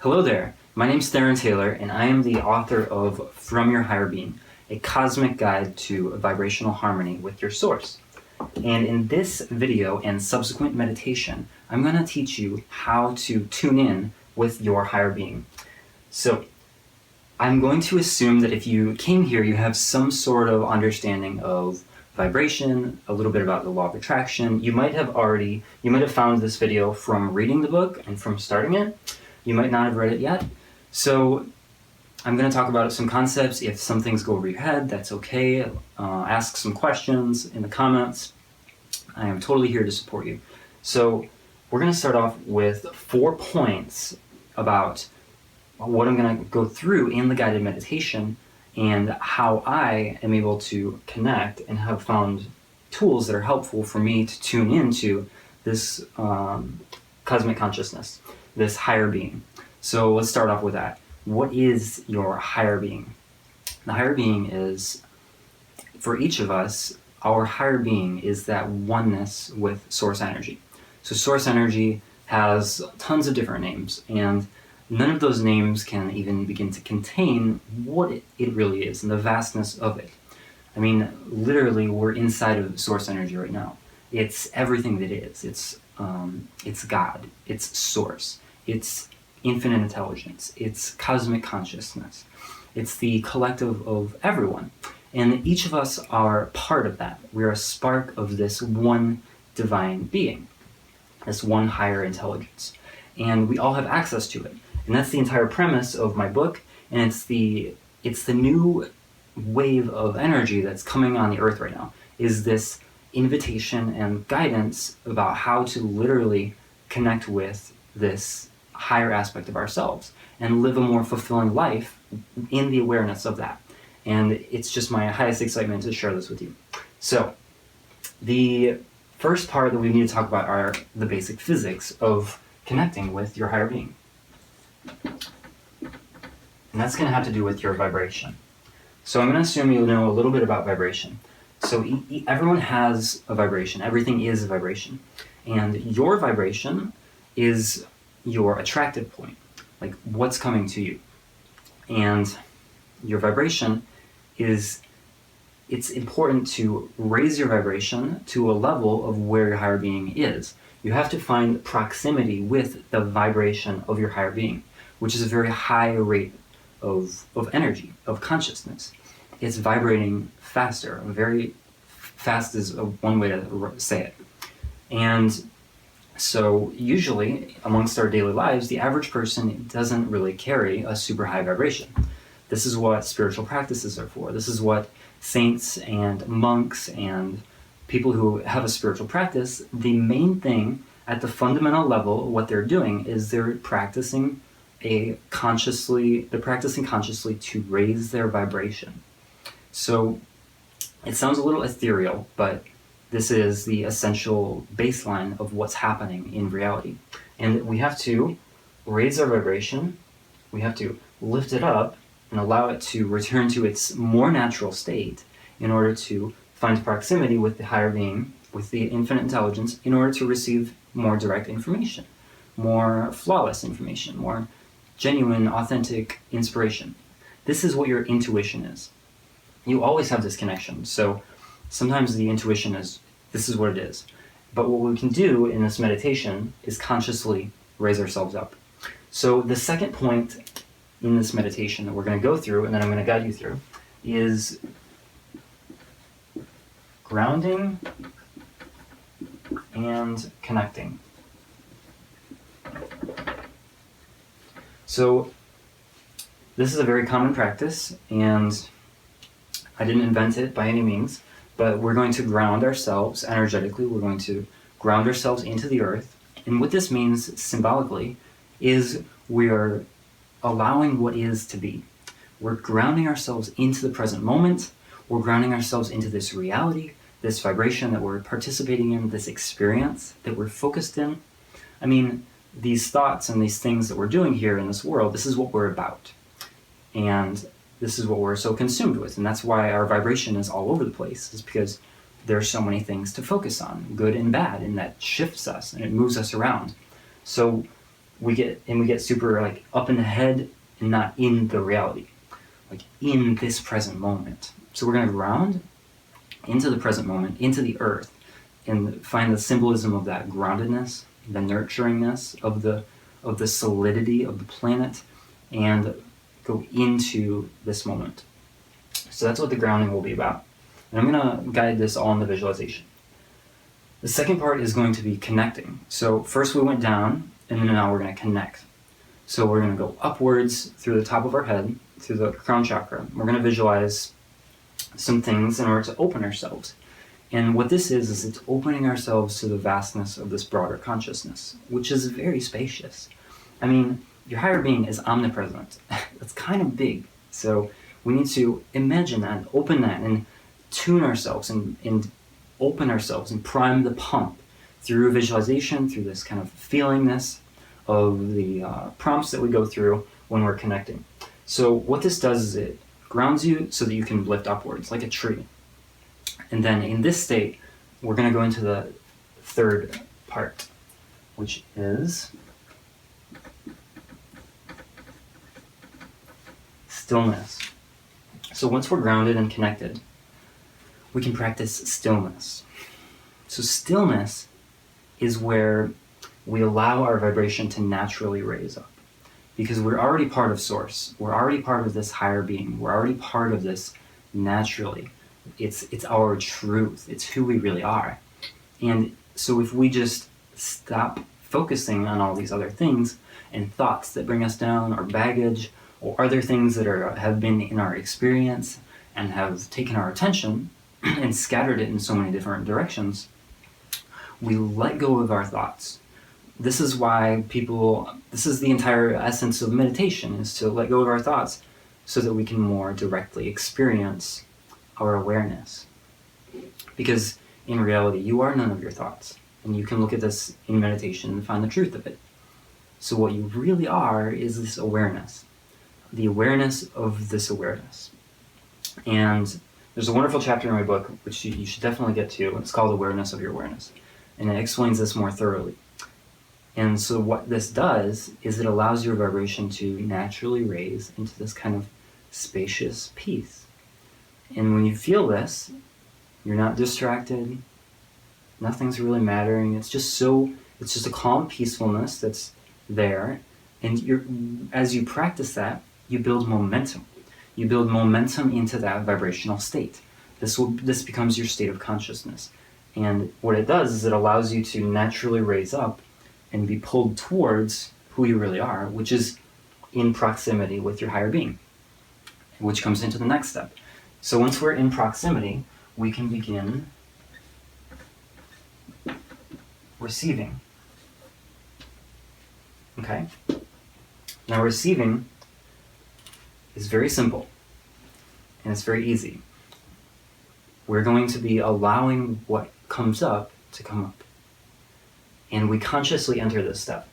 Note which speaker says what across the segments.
Speaker 1: Hello there, my name's Tharyn Taylor, and I am the author of From Your Higher Being, a cosmic guide to vibrational harmony with your source. And in this video and subsequent meditation, I'm going to teach you how to tune in with your higher being. So, I'm going to assume that if you came here, you have some sort of understanding of vibration, a little bit about the law of attraction. You might have found this video from reading the book and from starting it. You might not have read it yet. So I'm going to talk about some concepts. If some things go over your head, that's okay. Ask some questions in the comments. I am totally here to support you. So we're going to start off with 4 points about what I'm going to go through in the guided meditation and how I am able to connect and have found tools that are helpful for me to tune into this cosmic consciousness, this higher being. So let's start off with that. What is your higher being? The higher being is, for each of us, our higher being is that oneness with source energy. So source energy has tons of different names, and none of those names can even begin to contain what it really is and the vastness of it. I mean, literally, we're inside of source energy right now. It's everything that is. It's God. It's source. It's infinite intelligence. It's cosmic consciousness. It's the collective of everyone. And each of us are part of that. We're a spark of this one divine being, this one higher intelligence. And we all have access to it. And that's the entire premise of my book, and it's the new wave of energy that's coming on the earth right now, is this invitation and guidance about how to literally connect with this higher aspect of ourselves and live a more fulfilling life in the awareness of that. And it's just my highest excitement to share this with you. So, the first part that we need to talk about are the basic physics of connecting with your higher being. And that's going to have to do with your vibration. So I'm going to assume you know a little bit about vibration. So everyone has a vibration. Everything is a vibration. And your vibration is your attractive point, like what's coming to you. And your vibration it's important to raise your vibration to a level of where your higher being is. You have to find proximity with the vibration of your higher being, which is a very high rate of energy, of consciousness. It's vibrating faster. Very fast is one way to say it. And so usually, amongst our daily lives, the average person doesn't really carry a super high vibration. This is what spiritual practices are for. This is what saints and monks and people who have a spiritual practice, the main thing at the fundamental level, what they're doing is they're practicing consciously to raise their vibration. So it sounds a little ethereal, but this is the essential baseline of what's happening in reality. And we have to raise our vibration, we have to lift it up and allow it to return to its more natural state in order to find proximity with the higher being, with the infinite intelligence, in order to receive more direct information, more flawless information, more genuine, authentic inspiration. This is what your intuition is. You always have this connection. So sometimes the intuition is, this is what it is. But what we can do in this meditation is consciously raise ourselves up. So the second point in this meditation that we're going to go through, and then I'm going to guide you through, is grounding and connecting. So this is a very common practice, and I didn't invent it by any means, but we're going to ground ourselves energetically. We're going to ground ourselves into the earth. And what this means symbolically is we are allowing what is to be. We're grounding ourselves into the present moment. We're grounding ourselves into this reality, this vibration that we're participating in, this experience that we're focused in. I mean, these thoughts and these things that we're doing here in this world, this is what we're about. And this is what we're so consumed with. And that's why our vibration is all over the place, is because there are so many things to focus on, good and bad, and that shifts us and it moves us around. So we get super like up in the head and not in the reality, like in this present moment. So we're going to ground into the present moment, into the earth, and find the symbolism of that groundedness, the nurturingness of the solidity of the planet, and go into this moment. So that's what the grounding will be about. And I'm going to guide this all in the visualization. The second part is going to be connecting. So first we went down, and then now we're going to connect. So we're going to go upwards through the top of our head, through the crown chakra. We're going to visualize some things in order to open ourselves. And what this is it's opening ourselves to the vastness of this broader consciousness, which is very spacious. I mean, your higher being is omnipresent. That's kind of big. So we need to imagine that, open that, and tune ourselves and open ourselves and prime the pump through visualization, through this kind of feelingness of the prompts that we go through when we're connecting. So what this does is it grounds you so that you can lift upwards like a tree. And then in this state, we're going to go into the third part, which is stillness. So once we're grounded and connected, we can practice stillness. So stillness is where we allow our vibration to naturally raise up, because we're already part of Source. We're already part of this higher being. We're already part of this naturally. It's our truth. It's who we really are. And so if we just stop focusing on all these other things and thoughts that bring us down, or baggage, or other things that have been in our experience and have taken our attention and scattered it in so many different directions, we let go of our thoughts. This is why this is the entire essence of meditation, is to let go of our thoughts so that we can more directly experience our awareness. Because in reality, you are none of your thoughts, and you can look at this in meditation and find the truth of it. So what you really are is this awareness, the awareness of this awareness. And there's a wonderful chapter in my book, which you should definitely get to. It's called Awareness of Your Awareness, and it explains this more thoroughly. And so what this does is it allows your vibration to naturally raise into this kind of spacious peace. And when you feel this, you're not distracted, nothing's really mattering. It's just a calm peacefulness that's there. And as you practice that, you build momentum. You build momentum into that vibrational state. This becomes your state of consciousness. And what it does is it allows you to naturally raise up and be pulled towards who you really are, which is in proximity with your higher being, which comes into the next step. So once we're in proximity, we can begin receiving. Okay? Now receiving is very simple, and it's very easy. We're going to be allowing what comes up to come up. And we consciously enter this step.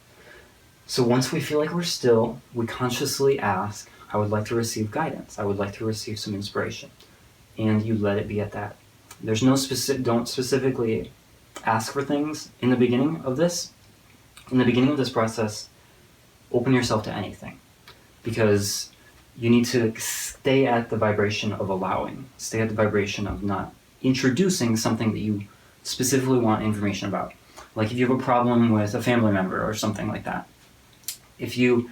Speaker 1: So once we feel like we're still, we consciously ask, I would like to receive guidance. I would like to receive some inspiration. And you let it be at that. There's no don't specifically ask for things in the beginning of this. In the beginning of this process, open yourself to anything. Because you need to stay at the vibration of allowing. Stay at the vibration of not introducing something that you specifically want information about. Like if you have a problem with a family member or something like that, if you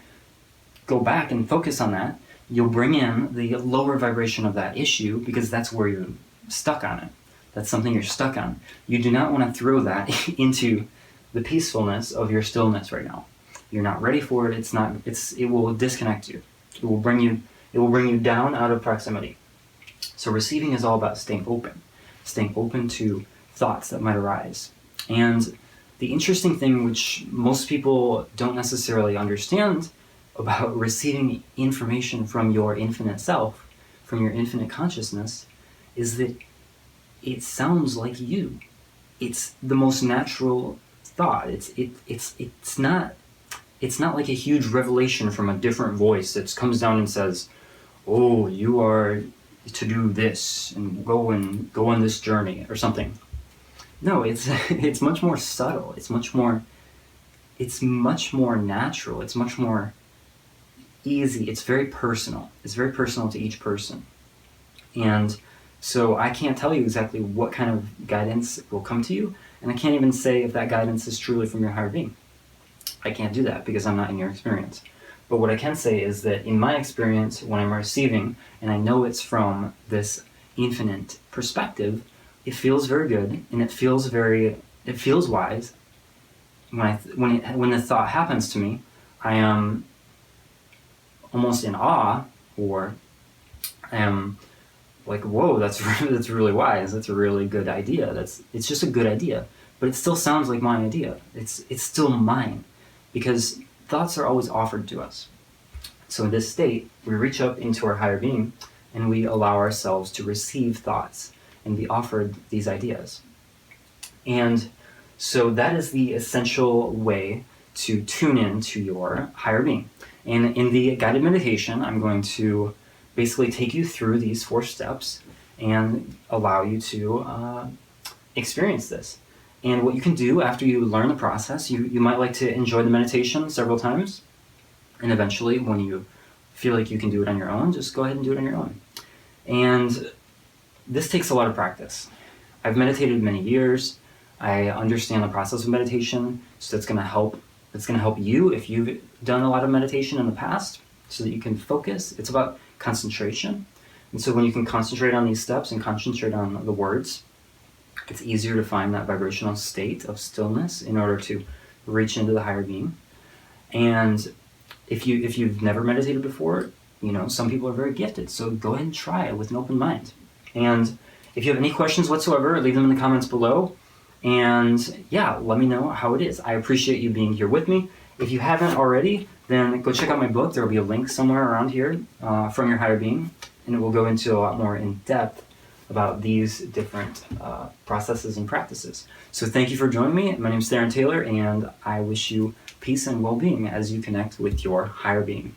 Speaker 1: go back and focus on that, you'll bring in the lower vibration of that issue, because that's where you're stuck on it. That's something you're stuck on. You do not want to throw that into the peacefulness of your stillness right now. You're not ready for it. It will disconnect you. It will bring you down out of proximity. So receiving is all about staying open to thoughts that might arise. And the interesting thing, which most people don't necessarily understand about receiving information from your infinite self, from your infinite consciousness, is that it sounds like you. It's the most natural thought. It's not like a huge revelation from a different voice that comes down and says, "Oh, you are to do this and go on this journey," or something. No, it's much more subtle. It's it's much more natural. It's much more easy. It's very personal. It's very personal to each person. And so I can't tell you exactly what kind of guidance will come to you, and I can't even say if that guidance is truly from your higher being. I can't do that because I'm not in your experience. But what I can say is that in my experience, when I'm receiving, and I know it's from this infinite perspective, it feels very good, and it feels wise. When the thought happens to me, I am almost in awe, or I am like, whoa, that's really wise. That's a really good idea. It's just a good idea, but it still sounds like my idea. It's still mine, because thoughts are always offered to us. So in this state, we reach up into our higher being, and we allow ourselves to receive thoughts and be offered these ideas. And so that is the essential way to tune in to your higher being. And in the guided meditation, I'm going to basically take you through these 4 steps and allow you to experience this. And what you can do after you learn the process, you might like to enjoy the meditation several times, and eventually when you feel like you can do it on your own, just go ahead and do it on your own. And this takes a lot of practice. I've meditated many years. I understand the process of meditation, so that's going to help you if you've done a lot of meditation in the past, so that you can focus. It's about concentration. And so when you can concentrate on these steps and concentrate on the words, it's easier to find that vibrational state of stillness in order to reach into the higher being. And if you've never meditated before, some people are very gifted, so go ahead and try it with an open mind. And if you have any questions whatsoever, leave them in the comments below. And yeah, let me know how it is. I appreciate you being here with me. If you haven't already, then go check out my book. There will be a link somewhere around here, From Your Higher Being, and it will go into a lot more in depth about these different processes and practices. So thank you for joining me. My name is Tharyn Taylor, and I wish you peace and well-being as you connect with your higher being.